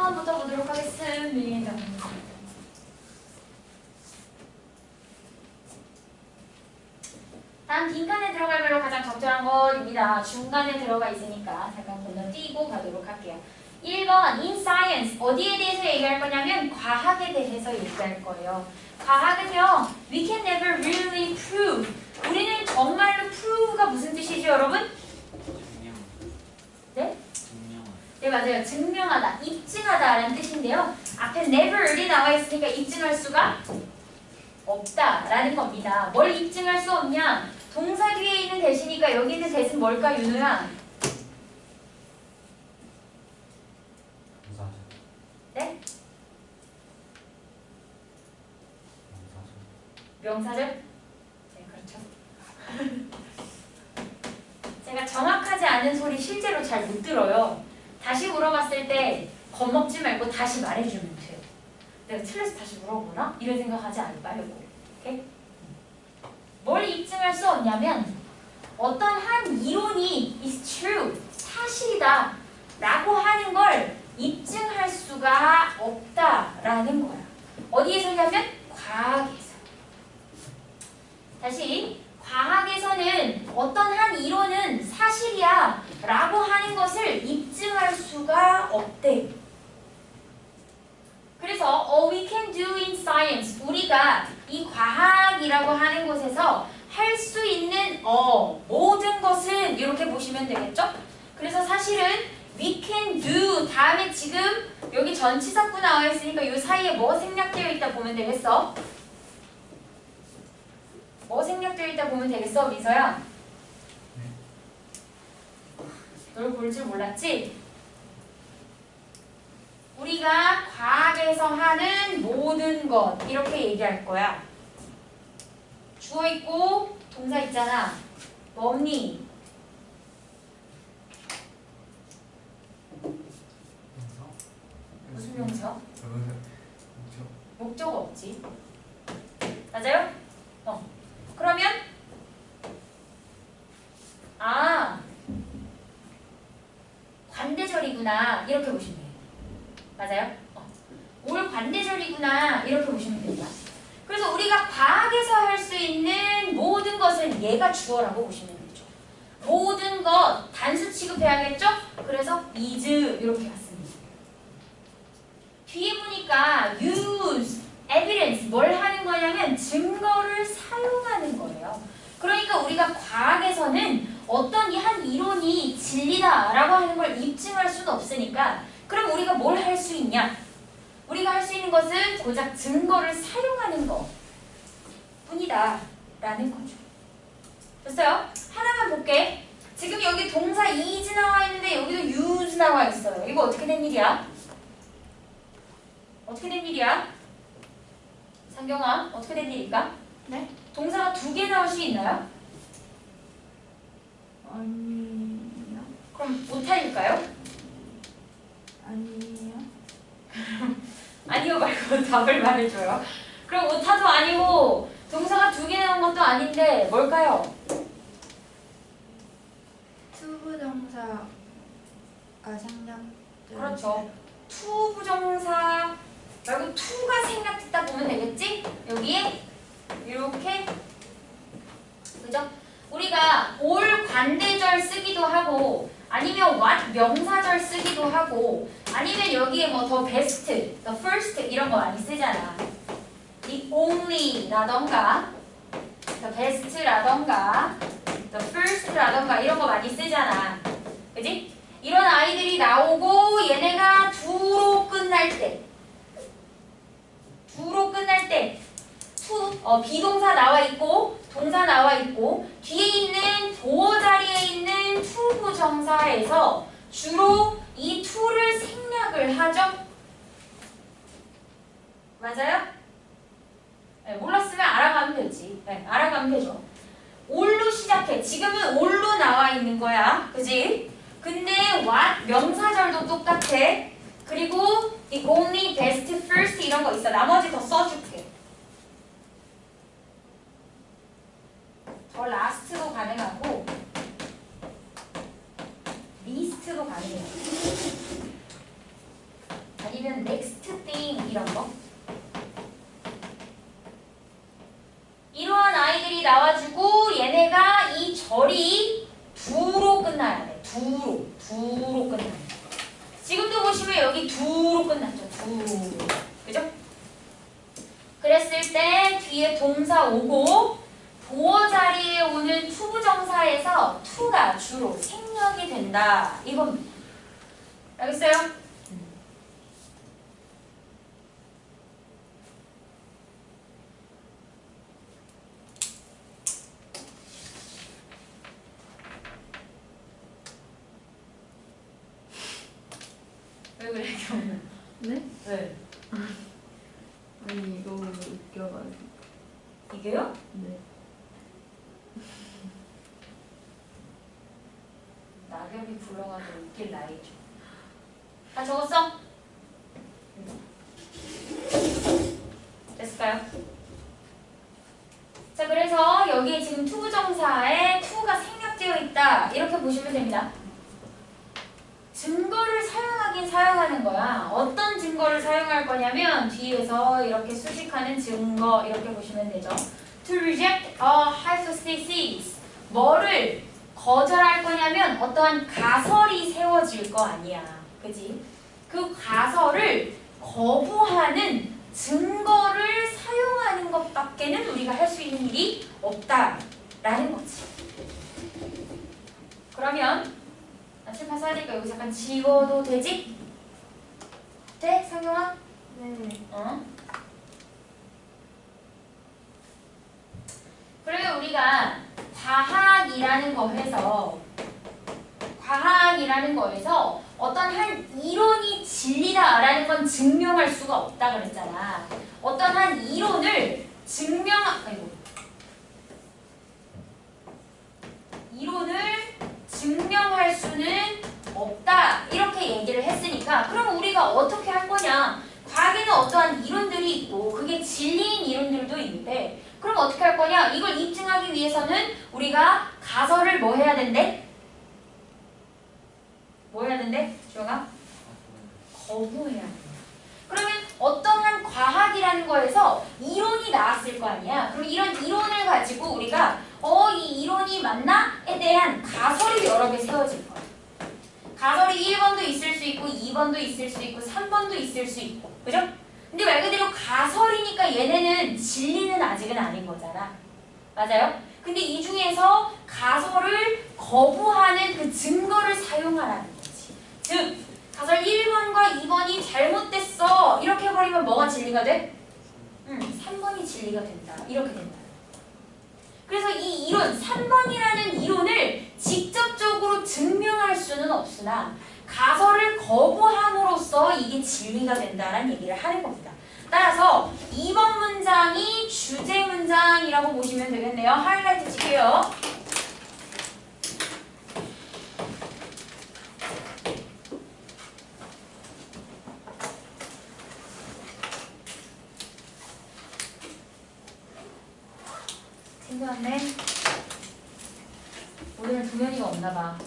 1번부터 보도록 하겠습니다. 다음 빈칸에 들어갈 말로 가장 적절한 것입니다. 중간에 들어가 있으니까 잠깐 건너뛰고 가도록 할게요. 1번 in science 어디에 대해서 얘기할 거냐면 과학에 대해서 얘기할 거예요. 과학은요 we can never really prove 우리는 정말로 prove가 무슨 뜻이죠 여러분? 네? 네 맞아요. 증명하다, 입증하다라는 뜻인데요. 앞에 never이 나와 있으니까 입증할 수가 없다라는 겁니다. 뭘 입증할 수 없냐? 동사 뒤에 있는 대시니까 여기 있는 대신 뭘까 윤우야? 네? 명사절? 네, 그렇죠. 제가 정확하지 않은 소리 실제로 잘 못 들어요. 다시 물어봤을 때 겁먹지 말고 다시 말해주면 돼요. 내가 틀려서 다시 물어보나? 이런 생각하지 말고. 오케이? 뭘 입증할 수 없냐면 어떤 한 이론이 is true, 사실이다 라고 하는 걸 입증할 수가 없다라는 거야. 어디에서냐면 과학에서. 다시 과학에서는 어떤 한 이론은 사실이야 라고 하는 것을 입증할 수가 없대. 그래서 we can do in science 우리가 이 과학이라고 하는 곳에서 할 수 있는 모든 것은 이렇게 보시면 되겠죠? 그래서 사실은 we can do 다음에 지금 여기 전치사구 나와 있으니까 이 사이에 뭐 생략되어 있다 보면 되겠어? 뭐 생략되어 있다 보면 되겠어 민서야? 널 볼 줄 몰랐지? 우리가 과학에서 하는 모든 것 이렇게 얘기할 거야. 주어 있고 동사 있잖아. 뭐니? 무슨 명사? 목적 없지. 맞아요? 그러면 관대절이구나 이렇게 보시면 돼요. 맞아요? 올 관대절이구나 이렇게 보시면 됩니다. 그래서 우리가 과학에서 할 수 있는 모든 것은 얘가 주어라고 보시면 되죠. 모든 것 단수 취급해야겠죠? 그래서 is 이렇게 갔습니다. 뒤에 보니까 use, evidence 뭘 하는 거냐면 증거를 사용하는 거예요. 그러니까 우리가 과학에서는 어떤 한 이론이 진리다라고 하는 걸 입증할 수는 없으니까 그럼 우리가 뭘 할 수 있냐? 우리가 할 수 있는 것은 고작 증거를 사용하는 것 뿐이다 라는 거죠. 됐어요? 하나만 볼게. 지금 여기 동사 is 나와 있는데 여기도 use 나와 있어요. 이거 어떻게 된 일이야? 어떻게 된 일이야? 상경아 어떻게 된 일일까? 네? 동사가 2개 나올 수 있나요? 아니요. 그럼 오타일까요? 아니요. 아니요 말고 답을 말해줘요. 그럼 오타도 아니고 동사가 2개 나온 것도 아닌데 뭘까요? 투부정사가 생략. 그렇죠. 투 부정사 말고 투가 생략됐다 보면 되겠지? 여기에 이렇게 그죠? 우리가 올 관대절 쓰기도 하고 아니면 what 명사절 쓰기도 하고 아니면 여기에 뭐 the best, the first 이런 거 많이 쓰잖아. the only 라던가 the best 라던가 the first 라던가 이런 거 많이 쓰잖아. 그지? 이런 아이들이 나오고 얘네가 두로 끝날 때 비동사 나와 있고 동사 나와 있고 뒤에 있는 도어 자리에 있는 투부정사에서 주로 이 to를 생략을 하죠. 맞아요? 네, 몰랐으면 알아가면 되지. 네, 알아가면 되죠. 올로 시작해. 지금은 올로 나와 있는 거야. 그지? 근데 what 명사절도 똑같아. 그리고 the only, best, first 이런 거 있어. 나머지 더 써줄게. 더 last도 가능하고 least도 가능해요. 아니면 아니면 next thing 이런 거. 이러한 아이들이 나와주고 얘네가 이 절이 두로 끝나야 돼. 두로 끝나야 돼. 지금도 보시면 여기 두로 끝났죠. 두. 그죠? 그랬을 때 뒤에 동사 오고 보어 자리에 오는 투부정사에서 투가 주로 생략이 된다. 이겁니다. 알겠어요? 왜 그래, 경은? 네? 왜? 아니 이거 웃겨가지고. 이게요? 네. 낙엽이 불어가지고 웃길 나이죠. 다 적었어? 됐을까요? 자, 그래서 여기에 지금 투부정사에 투가 생략되어 있다. 이렇게 보시면 됩니다. 증거를 사용하긴 사용하는 거야. 어떤 증거를 사용할 거냐면 뒤에서 이렇게 수식하는 증거 이렇게 보시면 되죠. To reject a hypothesis. 뭐를 거절할 거냐면 어떠한 가설이 세워질 거 아니야. 그지? 그 가설을 거부하는 증거를 사용하는 것밖에는 우리가 할 수 있는 일이 없다라는 거지. 그러면 칠판 써야 되니까 여기 잠깐 지워도 되지? 돼? 상용아? 네. 그러면 우리가 과학이라는 거에서 어떤 한 이론이 진리다라는 건 증명할 수가 없다 그랬잖아. 어떤 한 이론을 증명할 수는 없다 이렇게 얘기를 했으니까 그럼 우리가 어떻게 할 거냐? 과학에는 어떠한 이론들이 있고 그게 진리인 이론들도 있는데 그럼 어떻게 할 거냐? 이걸 입증하기 위해서는 우리가 가설을 뭐 해야 된대? 뭐 해야 된대? 주영아? 거부해야 돼. 그러면 어떠한 과학이라는 거에서 이론이 나왔을 거 아니야? 그럼 이런 이론을 가지고 우리가 이 이론이 맞나?에 대한 가설이 여러 개 세워질 거야. 가설이 1번도 있을 수 있고 2번도 있을 수 있고 3번도 있을 수 있고 그죠? 근데 말 그대로 가설이니까 얘네는 진리는 아직은 아닌 거잖아. 맞아요? 근데 이 중에서 가설을 거부하는 그 증거를 사용하라는 거지. 즉 가설 1번과 2번이 잘못됐어 이렇게 해버리면 뭐가 진리가 돼? 3번이 진리가 된다. 이렇게 된다. 그래서 이 이론, 3번이라는 이론을 직접적으로 증명할 수는 없으나 가설을 거부함으로써 이게 진리가 된다는 얘기를 하는 겁니다. 따라서 2번 문장이 주제 문장이라고 보시면 되겠네요. 하이라이트 칠게요. 챙겨왔네. 오늘은 동현이가 없나봐.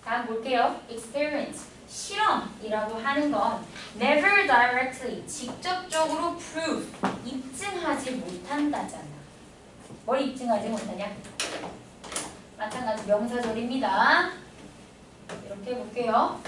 다음 볼게요. Experiment. 실험이라고 하는 건 never directly, 직접적으로 prove, 입증하지 못한다잖아. 뭘 입증하지 못하냐? 마찬가지 명사절입니다. 이렇게 해볼게요.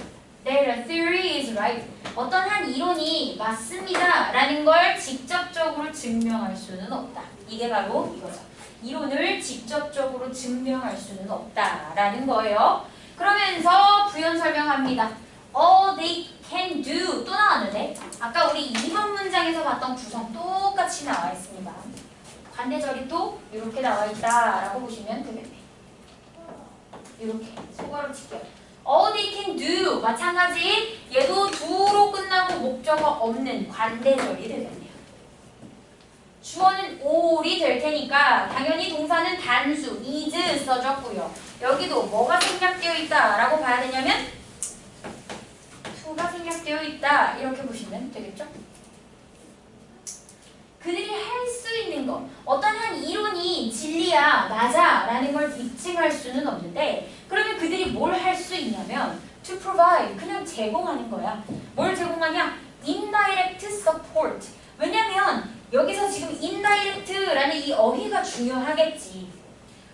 Their theory is right. 어떤 한 이론이 맞습니다 라는 걸 직접적으로 증명할 수는 없다. 이게 바로 이거죠. 이론을 직접적으로 증명할 수는 없다라는 거예요. 그러면서 부연 설명합니다. All they can do 또 나왔는데 아까 우리 2번 문장에서 봤던 구성 똑같이 나와 있습니다. 관대절이 또 이렇게 나와 있다라고 보시면 되겠네. 이렇게 소가로 칠게요. All they can do 마찬가지 얘도 do로 끝나고 목적어 없는 관대절이 되겠네요. 주어는 all이 될 테니까 당연히 동사는 단수 is 써줬고요. 여기도 뭐가 생략되어 있다라고 봐야 되냐면 to가 생략되어 있다 이렇게 보시면 되겠죠? 그들이 할 수 있는 것, 어떤 한 이론이 진리야, 맞아 라는 걸 입증할 수는 없는데 그러면 그들이 뭘 할 수 있냐면 to provide, 그냥 제공하는 거야. 뭘 제공하냐? indirect support. 왜냐면 여기서 지금 indirect라는 이 어휘가 중요하겠지.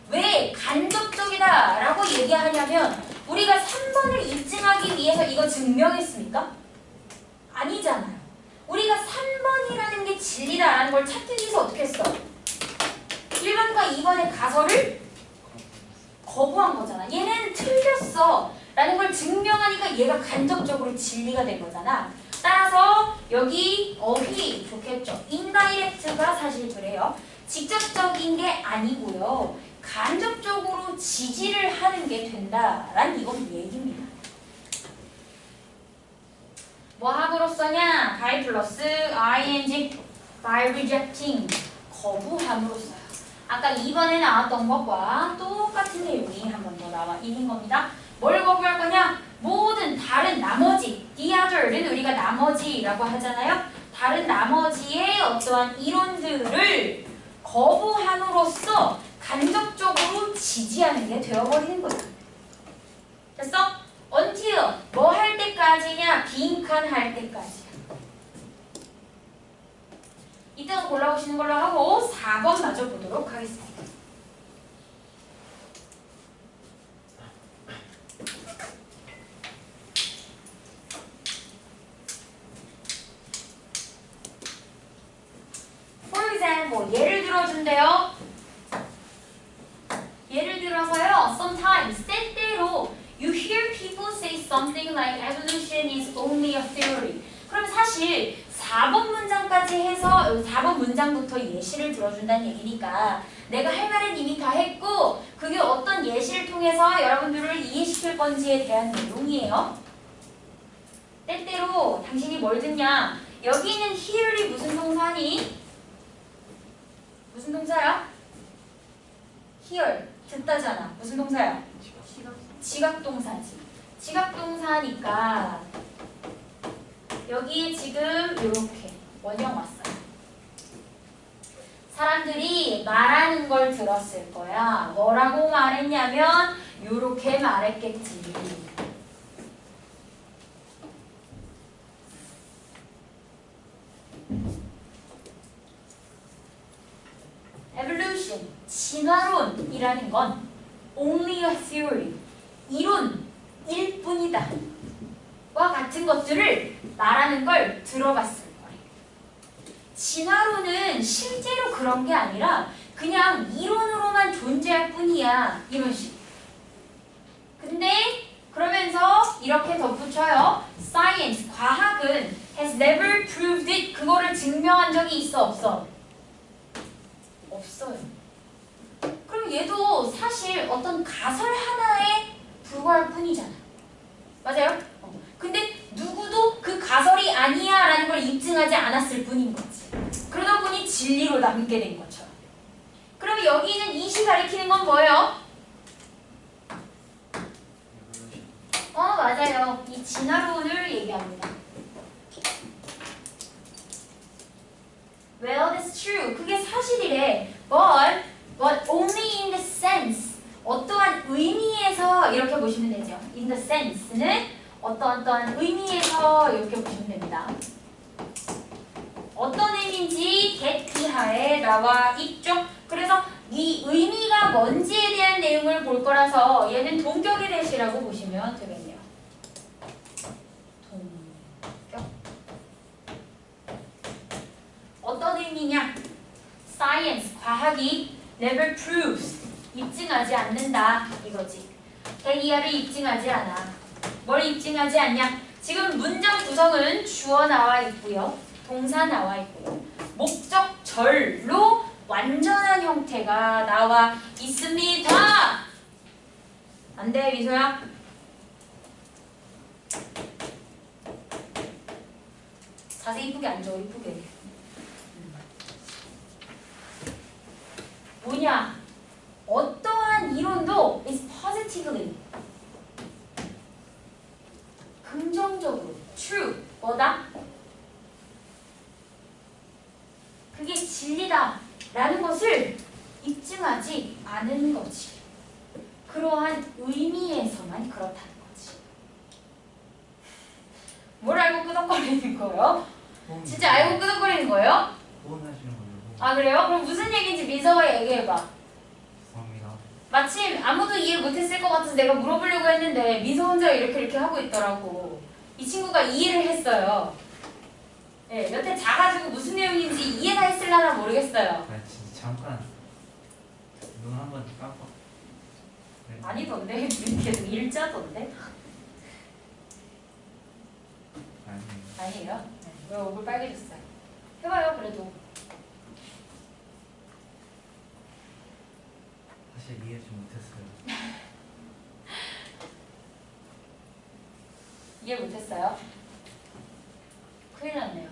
왜 간접적이다 라고 얘기하냐면 우리가 3번을 입증하기 위해서 이거 증명했습니까? 아니잖아요. 우리가 3번이라는 게 진리다라는 걸 찾기 위해서 어떻게 했어? 1번과 2번의 가설을 거부한 거잖아. 얘는 틀렸어 라는 걸 증명하니까 얘가 간접적으로 진리가 된 거잖아. 따라서 여기 어휘 좋겠죠. indirect가 사실 그래요. 직접적인 게 아니고요. 간접적으로 지지를 하는 게 된다라는 이건 얘기입니다. 뭐 함으로써냐? by 플러스 ing by rejecting 거부함으로써요. 아까 2번에 나왔던 것과 똑같은 내용이 한 번 더 나와 있는 겁니다. 뭘 거부할 거냐? 모든 다른 나머지 the other는 우리가 나머지라고 하잖아요. 다른 나머지의 어떠한 이론들을 거부함으로써 간접적으로 지지하는 게 되어버리는 거야. 됐어? until 뭐 할 때까지냐? 빈칸 할 때까지야. 이따가 골라오시는 걸로 하고 4번 마저 보도록 하겠습니다. For example, 예를 들어준대요. 예를 들어서요. Sometimes 때때로 you hear people say something like evolution is only a theory. 그럼 사실 4번 문장까지 해서 4번 문장부터 예시를 들어준다는 얘기니까 내가 할 말은 이미 다 했고 그게 어떤 예시를 통해서 여러분들을 이해시킬 건지에 대한 내용이에요. 때때로 당신이 뭘 듣냐? 여기 있는 hear이 무슨 동사니? 무슨 동사야? hear, 듣다잖아. 무슨 동사야? 지각동사지. 지각동사니까 여기 지금 이렇게 원형 왔어요. 사람들이 말하는 걸 들었을 거야. 뭐라고 말했냐면 이렇게 말했겠지. evolution, 진화론이라는 건 only a theory, 이론일 뿐이다. 와 같은 것들을 말하는 걸 들어봤을 거예요. 진화론은 실제로 그런 게 아니라 그냥 이론으로만 존재할 뿐이야. 이런 식. 근데 그러면서 이렇게 덧붙여요. Science, 과학은 has never proved it. 그거를 증명한 적이 있어 없어? 없어요. 그럼 얘도 사실 어떤 가설 하나에 불과할 뿐이잖아. 맞아요? 근데 누구도 그 가설이 아니야 라는 걸 입증하지 않았을 뿐인 거지. 그러다 보니 진리로 남게 된 것처럼. 그러면 여기 있는 이시 가리키는 건 뭐예요? 맞아요. 이 진화론을 얘기합니다. Well, that's true. 그게 사실이래. But only in the sense. 어떠한 의미에서 이렇게 보시면 되죠. In the sense는 어떠한 의미에서 이렇게 보시면 됩니다. 어떤 의미인지 get 이하에 나와 있죠. 그래서 이 의미가 뭔지에 대한 내용을 볼 거라서 얘는 동격의 대시라고 보시면 되겠네요. 동격. 어떤 의미냐? Science, 과학이 never proves, 입증하지 않는다 이거지. get 이하를 입증하지 않아. 뭘 입증하지 않냐? 지금 문장 구성은 주어 나와 있고요. 동사 나와 있고요. 목적절로 완전한 형태가 나와 있습니다. 안 돼, 미소야? 자세히 이쁘게 앉아, 이쁘게. 뭐냐? 어떠한 이론도 is positive 하지 않은 거지. 그러한 의미에서만 그렇다는 거지. 뭘 알고 끄덕거리는 거예요? 진짜 알고 끄덕거리는 거예요? 후원하시는 거예요. 아 그래요? 그럼 무슨 얘기인지 민서가 얘기해봐. 죄송합니다. 마침 아무도 이해 못했을 것 같아서 내가 물어보려고 했는데 민서 혼자 이렇게 하고 있더라고. 이 친구가 이해를 했어요. 네, 여태 자가지고 무슨 내용인지 이해가 했을라나 모르겠어요. 아 진짜 잠깐 눈 한번 깜빡. 네. 아니던데? 계속 일자던데? 아니에요. 아니에요? 네. 왜 얼굴 빨개졌어요? 해봐요 그래도. 사실 이해 좀 못했어요. 이해 못했어요? 큰일 났네요.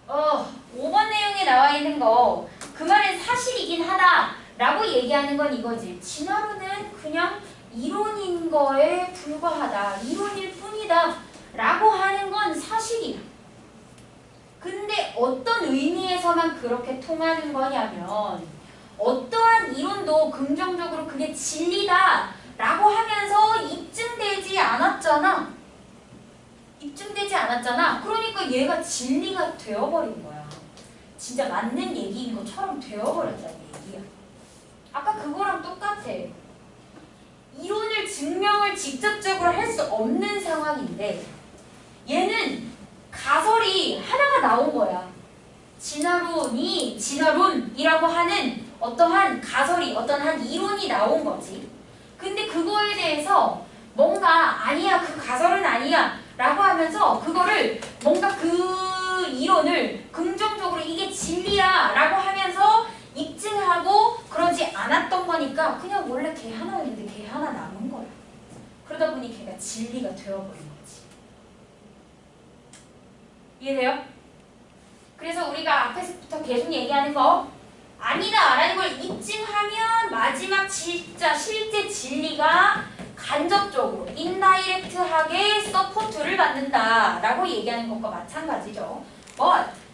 5번 내용에 나와 있는 거 그 말은 사실이긴 하다 라고 얘기하는 건 이거지. 진화론은 그냥 이론인 거에 불과하다. 이론일 뿐이다 라고 하는 건 사실이야. 근데 어떤 의미에서만 그렇게 통하는 거냐면 어떠한 이론도 긍정적으로 그게 진리다 라고 하면서 입증되지 않았잖아. 입증되지 않았잖아. 그러니까 얘가 진리가 되어버린 거야. 진짜 맞는 얘기인 것처럼 되어버렸다는 얘기야. 아까 그거랑 똑같아. 이론을 증명을 직접적으로 할 수 없는 상황인데 얘는 가설이 하나가 나온 거야. 진화론이라고 하는 어떠한 가설이, 어떠한 이론이 나온 거지. 근데 그거에 대해서 뭔가 아니야, 그 가설은 아니야 라고 하면서 그거를 뭔가 그 이론을 긍정적으로 이게 진리야 라고 하면서 입증하고 그러지 않았던 거니까 그냥 원래 걔 하나였는데 걔 하나 남은 거야. 그러다 보니 걔가 진리가 되어버린 거지. 이해돼요? 그래서 우리가 앞에서부터 계속 얘기하는 거 아니다 라는 걸 입증하면 마지막 진짜 실제 진리가 간접적으로 인다이렉트하게 서포트를 받는다 라고 얘기하는 것과 마찬가지죠.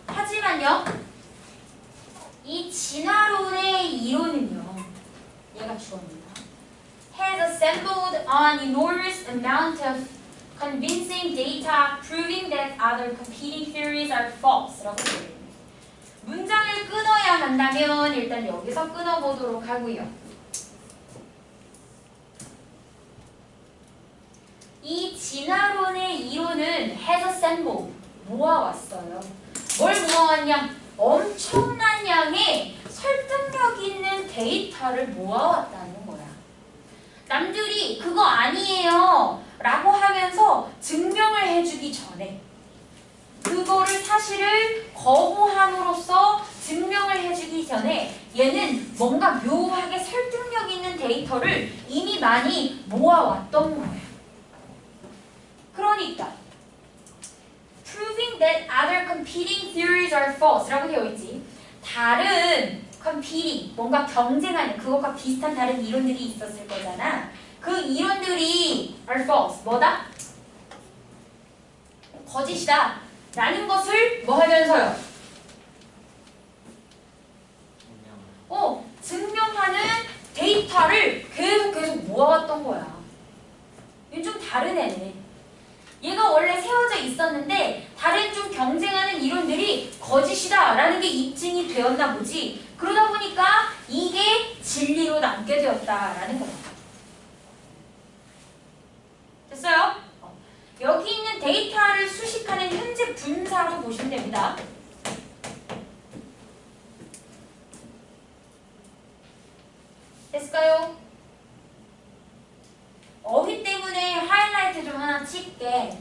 하지만요 이 진화론의 이론은요 얘가 주어입니다. has assembled an enormous amount of convincing data proving that other competing theories are false 라고 얘기해요. 문장을 끊어야 한다면 일단 여기서 끊어보도록 하고요. 이 진화론의 이론은 has assembled 모아왔어요. 뭘 모아왔냐? 엄청난 양의 설득력 있는 데이터를 모아왔다는 거야. 남들이 그거 아니에요 라고 하면서 증명을 해주기 전에 그거를 사실을 거부함으로써 증명을 해주기 전에 얘는 뭔가 묘하게 설득력 있는 데이터를 이미 많이 모아왔던 거예요. 그러니까 proving that other competing theories are false 라고 되어 있지. 다른 competing, 뭔가 경쟁하는 그것과 비슷한 다른 이론들이 있었을 거잖아. 그 이론들이 are false, 뭐다? 거짓이다 라는 것을 뭐 하면서요? 증명하는 데이터를 계속 모아왔던 거야. 얘 좀 다른 애네. 얘가 원래 세워져 있었는데 다른 좀 경쟁하는 이론들이 거짓이다 라는 게 입증이 되었나 보지. 그러다 보니까 이게 진리로 남게 되었다라는 거야. 됐어요? 여기 있는 데이터를 수식하는 현재 분사로 보시면 됩니다. 됐을까요? 어휘 때문에 하이라이트 좀 하나 칠게.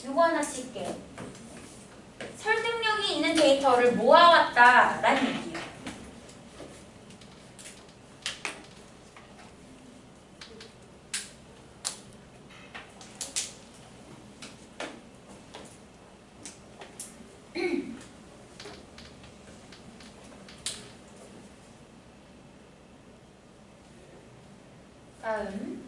요거 하나 칠게. 설득력이 있는 데이터를 모아왔다라는 얘기예요. 다음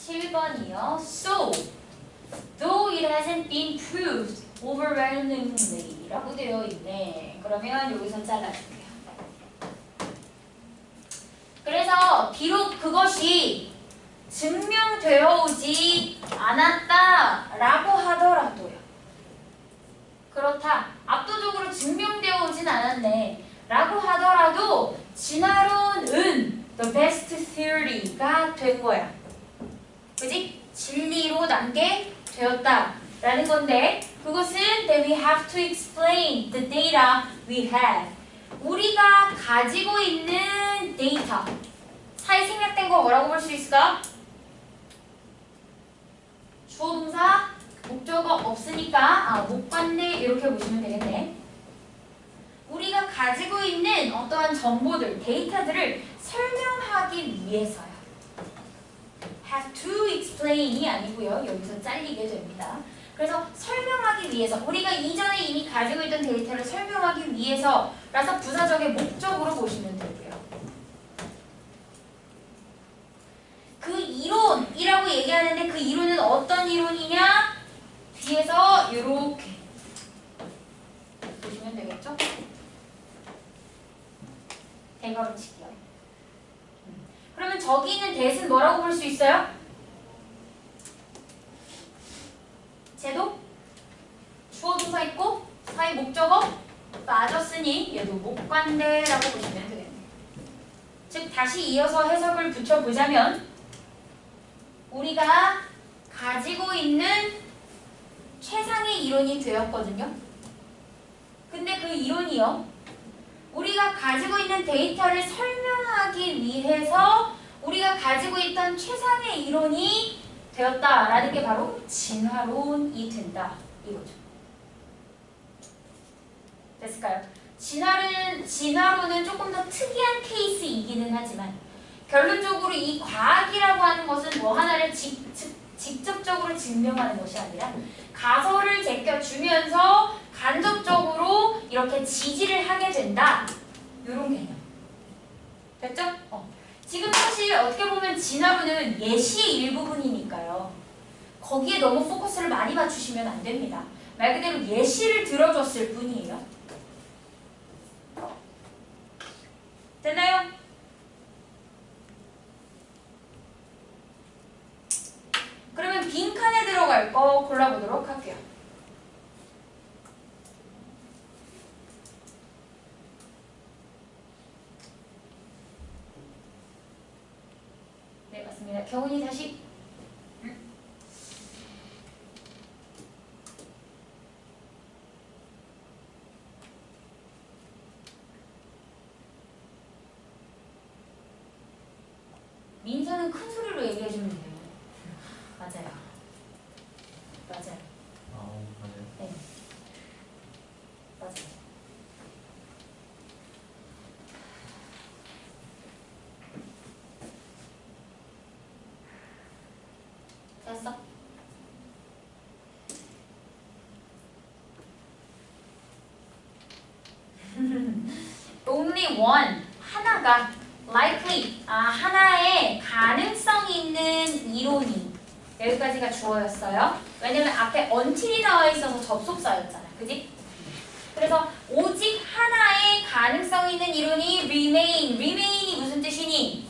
7번이요. So, though it hasn't been proved overwhelmingly 라고 되어 있네. 그러면 여기서 잘라줄게요. 그래서 비록 그것이 증명되어 오지 않았다라고 하더라도요. 그렇다. 압도적으로 증명되어 오진 않았네. 라고 하더라도 진화론은 the best theory가 된 거야. 그지? 진리로 남게 되었다. 라는 건데 그것은 that we have to explain the data we have. 우리가 가지고 있는 데이터. 사이 생략된 거 뭐라고 볼 수 있을까? 주어 동사 목적어 없으니까 못 봤네 이렇게 보시면 되겠네. 우리가 가지고 있는 어떠한 정보들, 데이터들을 설명하기 위해서요. have to explain이 아니고요. 여기서 잘리게 됩니다. 그래서 설명하기 위해서 우리가 이전에 이미 가지고 있던 데이터를 설명하기 위해서라서 부사적의 목적으로 보시면 되고요. 그 이론이라고 얘기하는데 그 이론은 어떤 이론이냐? 뒤에서 이렇게 보시면 되겠죠? 대괄호 치기요. 그러면 저기 있는 that은 뭐라고 볼 수 있어요? 쟤도 주어 동사 있고 사이 목적어 빠졌으니 얘도 목관대라고 보시면 되겠네요. 즉 다시 이어서 해석을 붙여보자면 우리가 가지고 있는 최상의 이론이 되었거든요. 근데 그 이론이요. 우리가 가지고 있는 데이터를 설명하기 위해서 우리가 가지고 있던 최상의 이론이 되었다라는 게 바로 진화론이 된다. 이거죠. 됐을까요? 진화론은 조금 더 특이한 케이스이기는 하지만 결론적으로 이 과학이라고 하는 것은 뭐 하나를 직접적으로 증명하는 것이 아니라 가설을 제껴주면서 간접적으로 이렇게 지지를 하게 된다. 이런 개념. 됐죠? 지금 사실 어떻게 보면 진화론은 예시의 일부분이니까요. 거기에 너무 포커스를 많이 맞추시면 안 됩니다. 말 그대로 예시를 들어줬을 뿐이에요. 됐나요? 그러면 빈칸에 들어갈 거 골라보도록 할게요. 네, 맞습니다. 경훈이 다시. 민서는 큰 소리로 얘기해주면 돼요. 맞아요. 맞아요. 맞아요. 네. 맞아요. 됐어? Only one. 하나가 likely. 하나의 가능성 있는 이론이. 여기까지가 주어였어요. 왜냐면 앞에 until이 나와 있어서 접속사였잖아. 그지? 그래서 오직 하나의 가능성 있는 이론이 remain. remain이 무슨 뜻이니?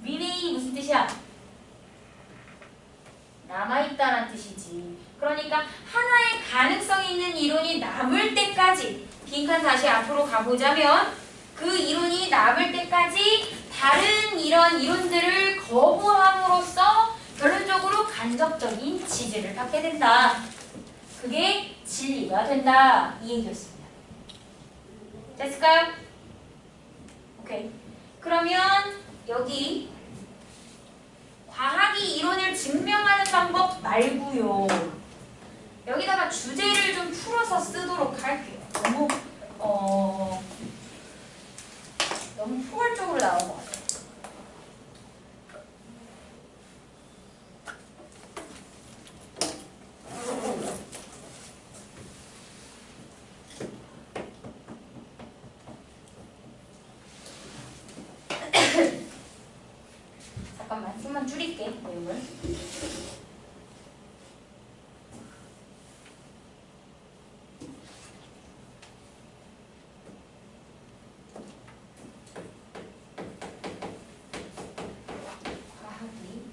remain이 무슨 뜻이야? 남아있다는 뜻이지. 그러니까 하나의 가능성 있는 이론이 남을 때까지 빈칸 다시 앞으로 가보자면 그 이론이 남을 때까지 다른 이런 이론들을 거부함으로써 결론적으로 간접적인 지지를 받게 된다. 그게 진리가 된다. 이 얘기였습니다. 됐을까요? 오케이. 그러면 여기 과학이 이론을 증명하는 방법 말고요. 여기다가 주제를 좀 풀어서 쓰도록 할게요. 너무 포괄적으로 나온 것 같아요. 잠깐만 좀만 줄일게 내용을. 과학이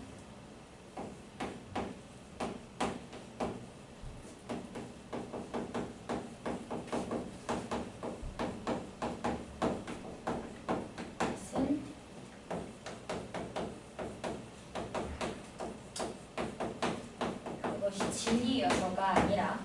그것이 진리여서가 아니라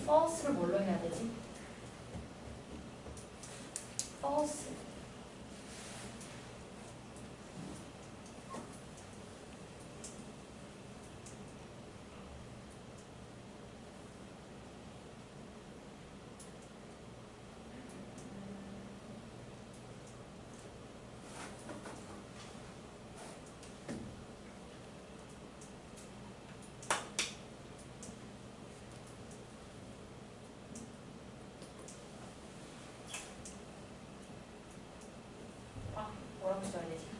false를 뭘로 해야 되지? false. 뭐라고 써야 되지?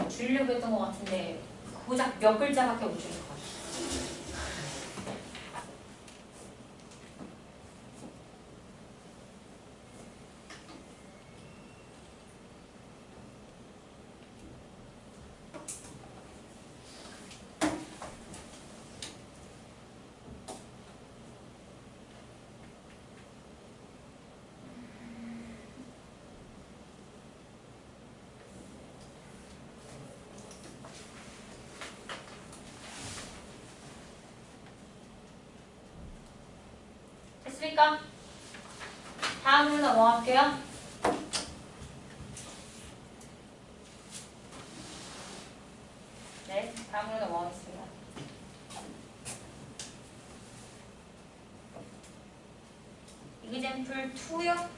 주려고 했던 것 같은데 고작 몇 글자밖에 못 줄일 것 같아요. 됐습니까? 다음으로 넘어갈게요. 네, 다음으로 넘어가겠습니다. example 2요.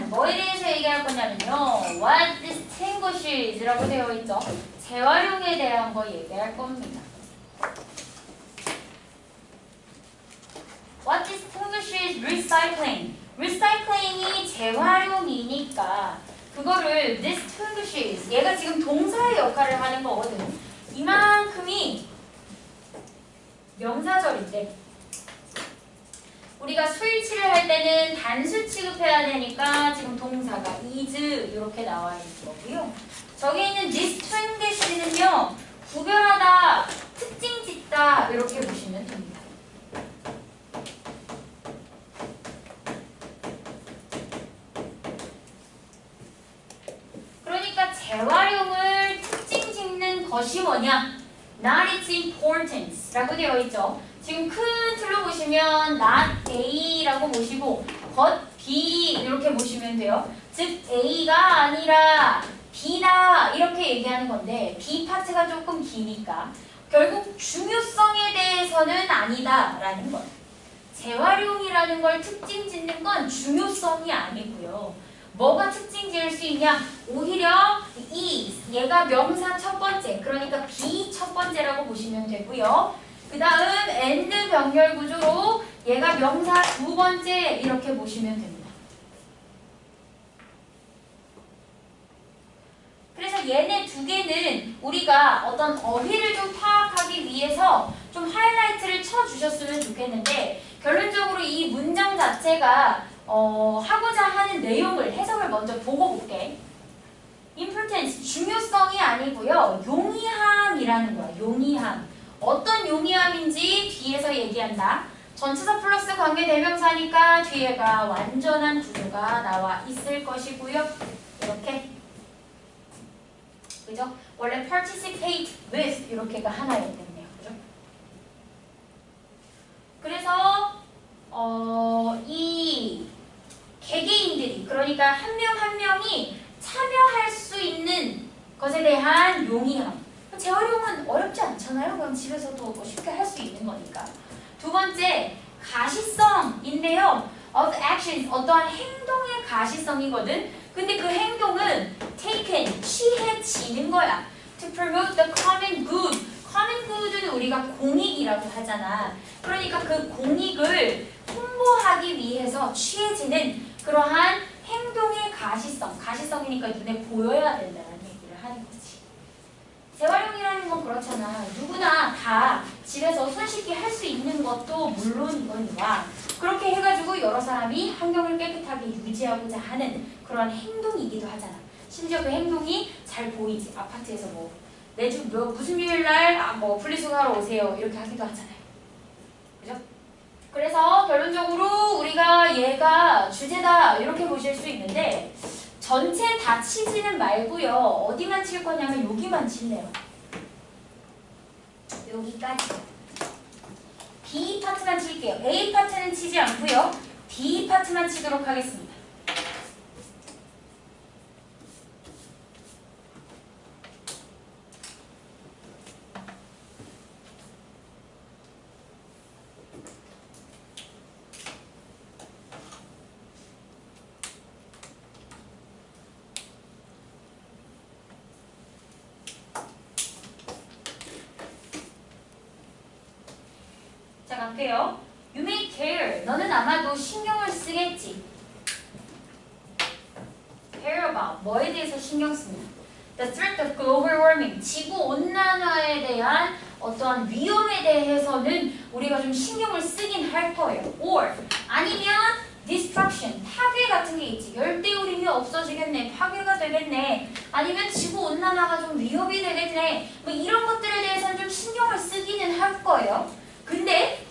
뭐에 대해서 얘기할 거냐면요. What distinguishes 라고 되어 있죠. 재활용에 대한 거 얘기할 겁니다. What distinguishes recycling? recycling이 재활용이니까 그거를 distinguishes, 얘가 지금 동사의 역할을 하는 거거든. 이만큼이 명사절인데 우리가 수일치를 할 때는 단수 취급해야 되니까 지금 동사가 is 이렇게 나와 있는 거고요. 저기 있는 distinguish는요, 구별하다, 특징 짓다 이렇게 보시면 됩니다. 그러니까 재활용을 특징 짓는 것이 뭐냐? Not its importance 라고 되어 있죠. 지금 큰 틀로 보시면 not A라고 보시고 but B 이렇게 보시면 돼요. 즉 A가 아니라 B다 이렇게 얘기하는 건데 B 파트가 조금 기니까 결국 중요성에 대해서는 아니다라는 거예요. 재활용이라는 걸 특징 짓는 건 중요성이 아니고요. 뭐가 특징 지을 수 있냐? 오히려 is, 얘가 명사 첫 번째, 그러니까 B 첫 번째라고 보시면 되고요. 그 다음 and 병렬 구조로 얘가 명사 두 번째 이렇게 보시면 됩니다. 얘네 두 개는 우리가 어떤 어휘를 좀 파악하기 위해서 좀 하이라이트를 쳐주셨으면 좋겠는데 결론적으로 이 문장 자체가 하고자 하는 내용을 해석을 먼저 보고 볼게. importance 중요성이 아니고요. 용이함이라는 거야. 용이함. 어떤 용이함인지 뒤에서 얘기한다. 전치사 플러스 관계 대명사니까 뒤에가 완전한 구조가 나와 있을 것이고요. 이렇게. 그죠? 원래 participate with 이렇게가 하나였거든요. 그죠? 그래서 이 개개인들이 그러니까 한 명 한 명이 참여할 수 있는 것에 대한 용이함. 재활용은 어렵지 않잖아요. 그럼 집에서도 뭐 쉽게 할 수 있는 거니까. 두 번째, 가시성인데요. of actions, 어떠한 행동의 가시성이거든. 근데 그 행동은 taken, 취해지는 거야. to promote the common good. common good는 우리가 공익이라고 하잖아. 그러니까 그 공익을 홍보하기 위해서 취해지는 그러한 행동의 가시성. 가시성이니까 눈에 보여야 된다는 얘기를 하는 거지. 재활용이라는 건 그렇잖아. 누구나 다 집에서 손쉽게 할 수 있는 것도 물론이거니와 그렇게 해가지고 여러 사람이 환경을 깨끗하게 유지하고자 하는 그런 행동이기도 하잖아. 심지어 그 행동이 잘 보이지. 아파트에서 뭐 매주 무슨 요일날 뭐 분리수거하러 오세요 이렇게 하기도 하잖아요. 그죠? 그래서 결론적으로 우리가 얘가 주제다 이렇게 보실 수 있는데 전체 다 치지는 말고요. 어디만 칠 거냐면 여기만 칠래요. 여기까지. B 파트만 칠게요. A 파트는 치지 않고요. D 파트만 치도록 하겠습니다. 자, 갈게요. You may care. 너는 아마도 신경을 쓰겠지. care about. 뭐에 대해서 신경 씁니다. The threat of global warming. 지구온난화에 대한 어떠한 위험에 대해서는 우리가 좀 신경을 쓰긴 할 거예요. or 아니면 destruction. 파괴 같은 게 있지. 열대우림이 없어지겠네. 파괴가 되겠네. 아니면 지구온난화가 좀 위협이 되겠네. 뭐 이런 것들에 대해서는 좀 신경을 쓰기는 할 거예요. 근데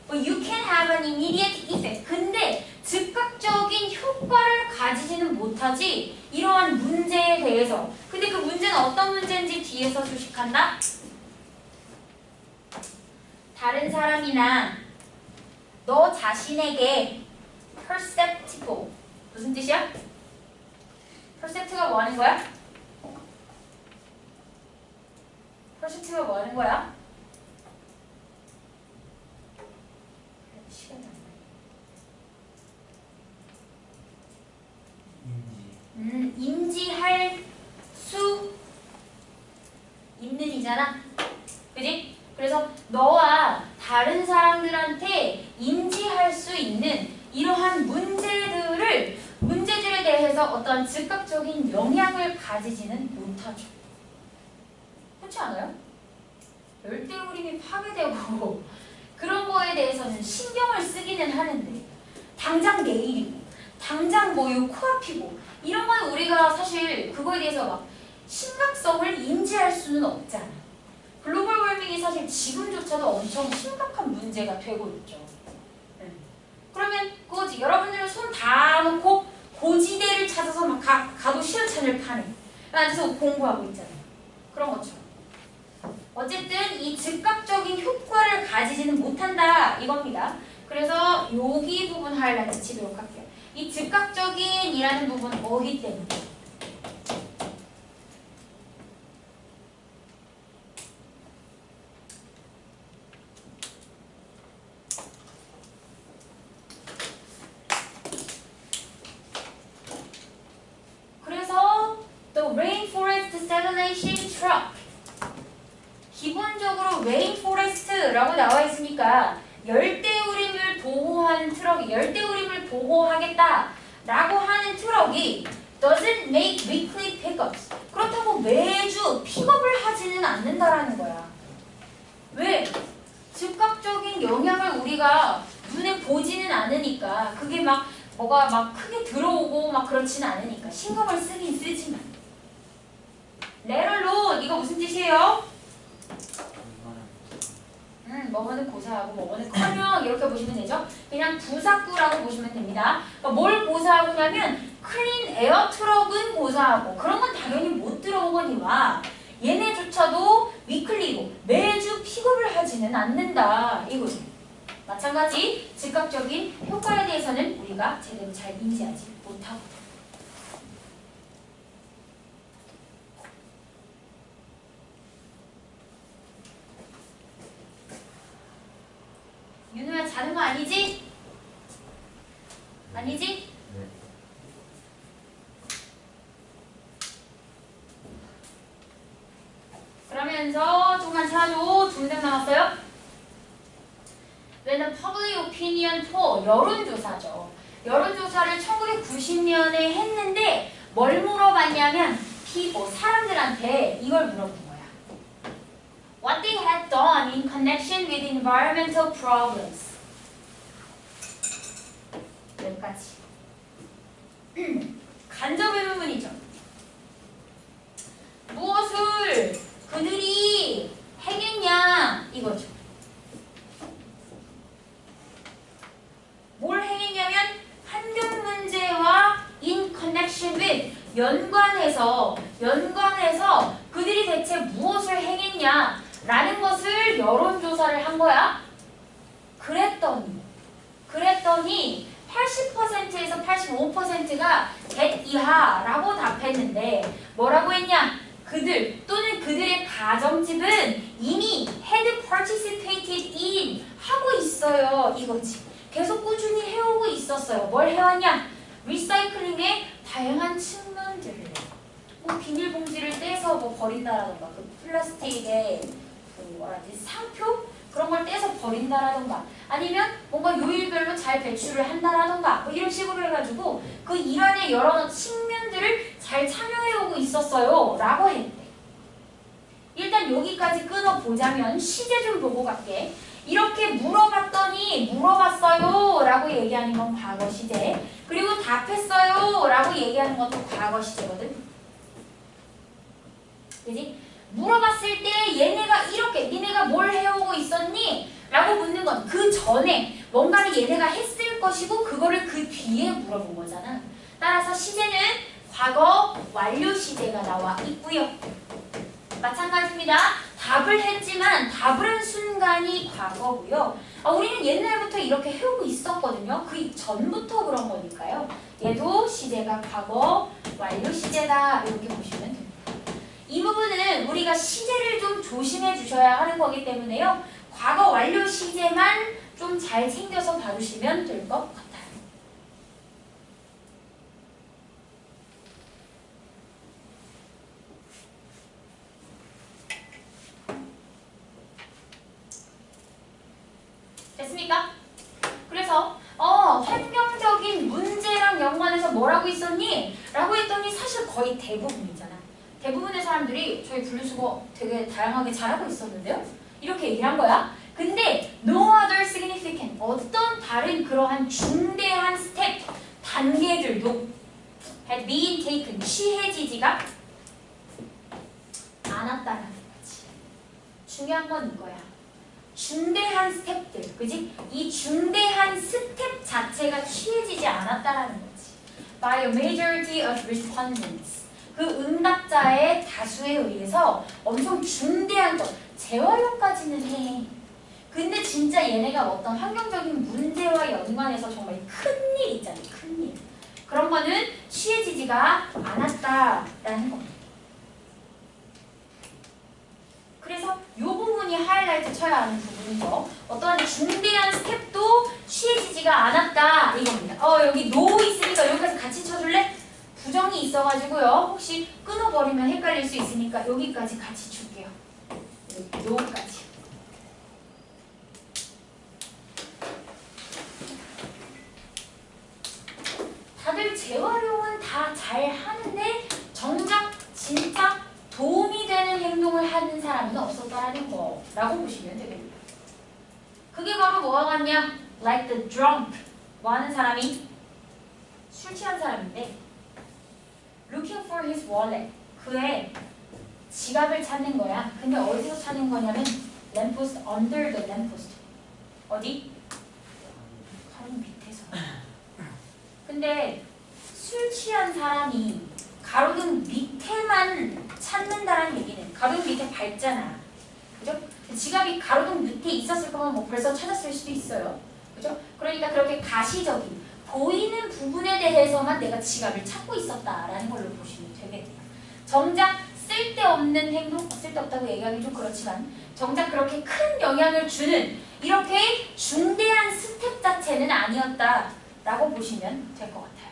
you can have an immediate effect. 근데 즉각적인 효과를 가지지는 못하지. 이러한 문제에 대해서. 근데 그 문제는 어떤 문제인지 뒤에서 소식한다. 다른 사람이나 너 자신에게 perceptible. 무슨 뜻이야? percept가 뭐 하는 거야? percept가 뭐 하는 거야? 시간이 안 나요. 인지할 수 있는이잖아. 그지? 그래서 너와 다른 사람들한테 인지할 수 있는 이러한 문제들에 대해서 어떤 즉각적인 영향을 가지지는 못하죠. 그렇지 않아요? 열대우림이 파괴되고 그런 거에 대해서는 신경을 쓰기는 하는데 당장 내일이고 당장 뭐 코앞이고 이런 건 우리가 사실 그거에 대해서 막 심각성을 인지할 수는 없잖아. 글로벌 워밍이 사실 지금조차도 엄청 심각한 문제가 되고 있죠. 그러면 그거지. 여러분들은 손 다 놓고 고지대를 찾아서 막 가도 시원찮을 판에 앉아서 공부하고 있잖아요. 그런 것처럼. 어쨌든 이 즉각적인 효과를 가지지는 못한다 이겁니다. 그래서 여기 부분 하이라이트 치도록 할게요. 이 즉각적인 이라는 부분 어휘 때문에. 그래서 the rainforest cessation truck. 기본적으로 rainforest라고 나와 있으니까 열대우림을 보호하는 트럭이 열대우림을 보호하겠다라고 하는 트럭이 doesn't make weekly pickups. 그럼 매주 픽업을 하지는 않는다라는 거야. 왜? 즉각적인 영향을 우리가 눈에 보지는 않으니까 그게 막 뭐가 막 크게 들어오고 막 그렇지는 않으니까 신경을 쓰긴 쓰지만 let alone 이거 무슨 뜻이에요? 뭐뭐는 고사하고 뭐뭐는 커녕 이렇게 보시면 되죠? 그냥 부사구라고 보시면 됩니다. 그러니까 뭘 고사하고냐면 클린 에어 트럭은 고사하고 그런 건 당연히 못 들어오거니와 얘네조차도 위클리로 매주 픽업을 하지는 않는다 이거죠. 마찬가지 즉각적인 효과에 대해서는 우리가 제대로 잘 인지하지 못하고 윤우야 자는 거 아니지? 아니지? 네. 그러면서 조금만 찾아줘. 두 문장 남았어요. When the public opinion poll, 여론조사죠. 여론조사를 1990년에 했는데 뭘 물어봤냐면 사람들한테 이걸 물어본 거야. What they had done in connection with environmental problems. 여기까지. 간접의 부분이죠. 무엇을 그들이 행했냐 이거죠. 뭘 행했냐면 환경 문제와 in connection with 연관해서 그들이 대체 무엇을 행했냐라는 것을 여론조사를 한 거야. 그랬더니 80%에서 85%가 get 이하라고 답했는데 뭐라고 했냐? 그들 또는 그들의 가정집은 이미 had participated in 하고 있어요. 이거지. 계속 꾸준히 해오고 있었어요. 뭘 해왔냐? 리사이클링의 다양한 측면들을 뭐 비닐봉지를 떼서 뭐 버린다라던가 그 플라스틱의 그 뭐라지 상표? 그런 걸 떼서 버린다라던가 아니면 뭔가 요일별로 잘 배출을 한다라던가 뭐 이런 식으로 해가지고 그 일환의 여러 측면들을 잘 참여해오고 있었어요 라고 했대. 일단 여기까지 끊어보자면 시제 좀 보고 갈게. 이렇게 물어봤어요 라고 얘기하는 건 과거 시제, 그리고 답했어요 라고 얘기하는 것도 과거 시제거든. 그지? 물어봤을 때 얘네가 이렇게 니네가 뭘 해오고 있었니? 라고 묻는 건 그 전에 뭔가를 얘네가 했을 것이고 그거를 그 뒤에 물어본 거잖아. 따라서 시제는 과거 완료 시제가 나와 있고요. 마찬가지입니다. 답을 했지만 답을 한 순간이 과거고요. 우리는 옛날부터 이렇게 해오고 있었거든요. 그 전부터 그런 거니까요. 얘도 시제가 과거 완료 시제다 이렇게 보시면 됩니다. 이 부분은 우리가 시제를 좀 조심해 주셔야 하는 거기 때문에요. 과거 완료 시제만 좀 잘 챙겨서 봐주시면 될 것 같아요. 됐습니까? 그래서 환경적인 문제랑 연관해서 뭐라고 있었니? 라고 했더니 사실 거의 대부분이잖아. 대부분의 사람들이 저희 분리수거 되게 다양하게 잘하고 있었는데요. 이렇게 얘기를 한 거야. 근데 no other significant 어떤 다른 그러한 중대한 스텝, 단계들도 had been taken 취해지지가 않았다라는 거지. 중요한 건 이거야. 중대한 스텝들, 그지? 이 중대한 스텝 자체가 취해지지 않았다라는 거지. By a majority of respondents. 그 응답자의 다수에 의해서 엄청 중대한 것, 재활용까지는 해. 근데 진짜 얘네가 어떤 환경적인 문제와 연관해서 정말 큰일 있잖아요. 큰일. 그런 거는 취해지지가 않았다라는 겁니다. 그래서 이 부분이 하이라이트 쳐야 하는 부분이죠. 어떠한 중대한 스텝도 취해지지가 않았다 이겁니다. 여기 노 있으니까 여기까지 같이 쳐줄래? 부정이 있어가지고요. 혹시 끊어버리면 헷갈릴 수 있으니까 여기까지 같이 줄게요. 여기까지. 다들 재활용은 다 잘 하는데 정작 진짜 도움이 되는 행동을 하는 사람은 없었다라는 거라고 보시면 되겠네요. 그게 바로 뭐와 같냐? Like the drunk. 뭐 하는 사람이? 술 취한 사람인데 looking for his wallet. 그의 지갑을 찾는 거야. 근데 어디서 찾는 거냐면 lamppost, under the lamppost. 어디? 가로등 밑에서. 근데 술 취한 사람이 가로등 밑에만 찾는다라는 얘기는 가로등 밑에 밟잖아. 그죠? 지갑이 가로등 밑에 있었을 거면 뭐 벌써 찾았을 수도 있어요. 그죠? 그러니까 그렇게 가시적인 보이는 부분에 대해서만 내가 지갑을 찾고 있었다라는 걸로 보시면 되겠네요. 정작 쓸데없는 행동, 쓸데없다고 얘기하기 좀 그렇지만 정작 그렇게 큰 영향을 주는 이렇게 중대한 스텝 자체는 아니었다라고 보시면 될 것 같아요.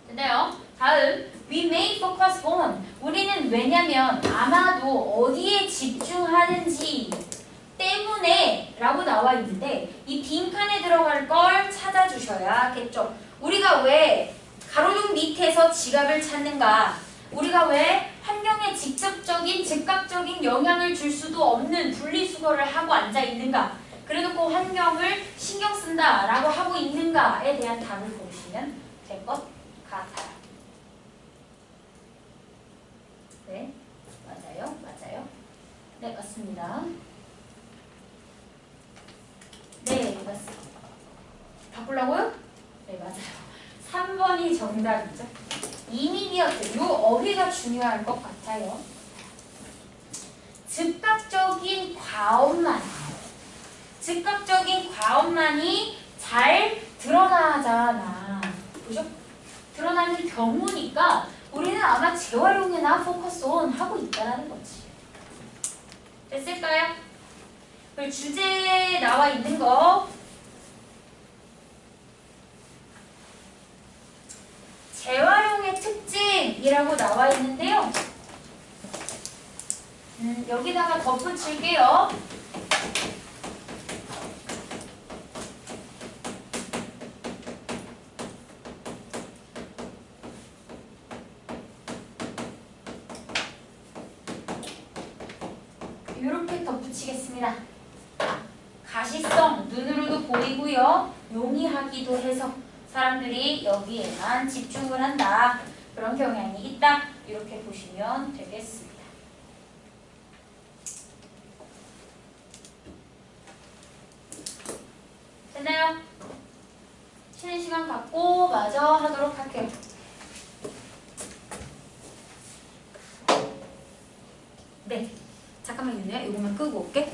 됐나요? 다음, we may focus on. 우리는 왜냐면 아마도 어디에 집중하는지 때문에 라고 나와 있는데 이 빈칸에 들어갈 걸 찾아주셔야겠죠. 우리가 왜 가로등 밑에서 지갑을 찾는가? 우리가 왜 환경에 직접적인 즉각적인 영향을 줄 수도 없는 분리수거를 하고 앉아 있는가? 그래놓고 환경을 신경 쓴다 라고 하고 있는가에 대한 답을 보시면 될 것 같아요. 네, 맞아요. 네, 맞습니다. 네, 맞습니다. 바꾸려고요? 네, 맞아요. 3번이 정답이죠. 이미디어트, 요 어휘가 중요할 것 같아요. 즉각적인 과업만이 잘 드러나잖아. 그죠? 드러나는 경우니까 우리는 아마 재활용이나 포커스 온 하고 있다는 거지. 됐을까요? 그리고 주제에 나와 있는 거 재활용의 특징이라고 나와 있는데요. 여기다가 덧붙일게요. 이렇게 덧붙이겠습니다. 가시성, 눈으로도 보이고요. 용이하기도 해서 사람들이 여기에만 집중을 한다. 그런 경향이 있다. 이렇게 보시면 되겠습니다. 됐나요? 쉬는 시간 갖고 마저 하도록 할게요. 네. 잠깐만 윤우야, 이거만 끄고 올게.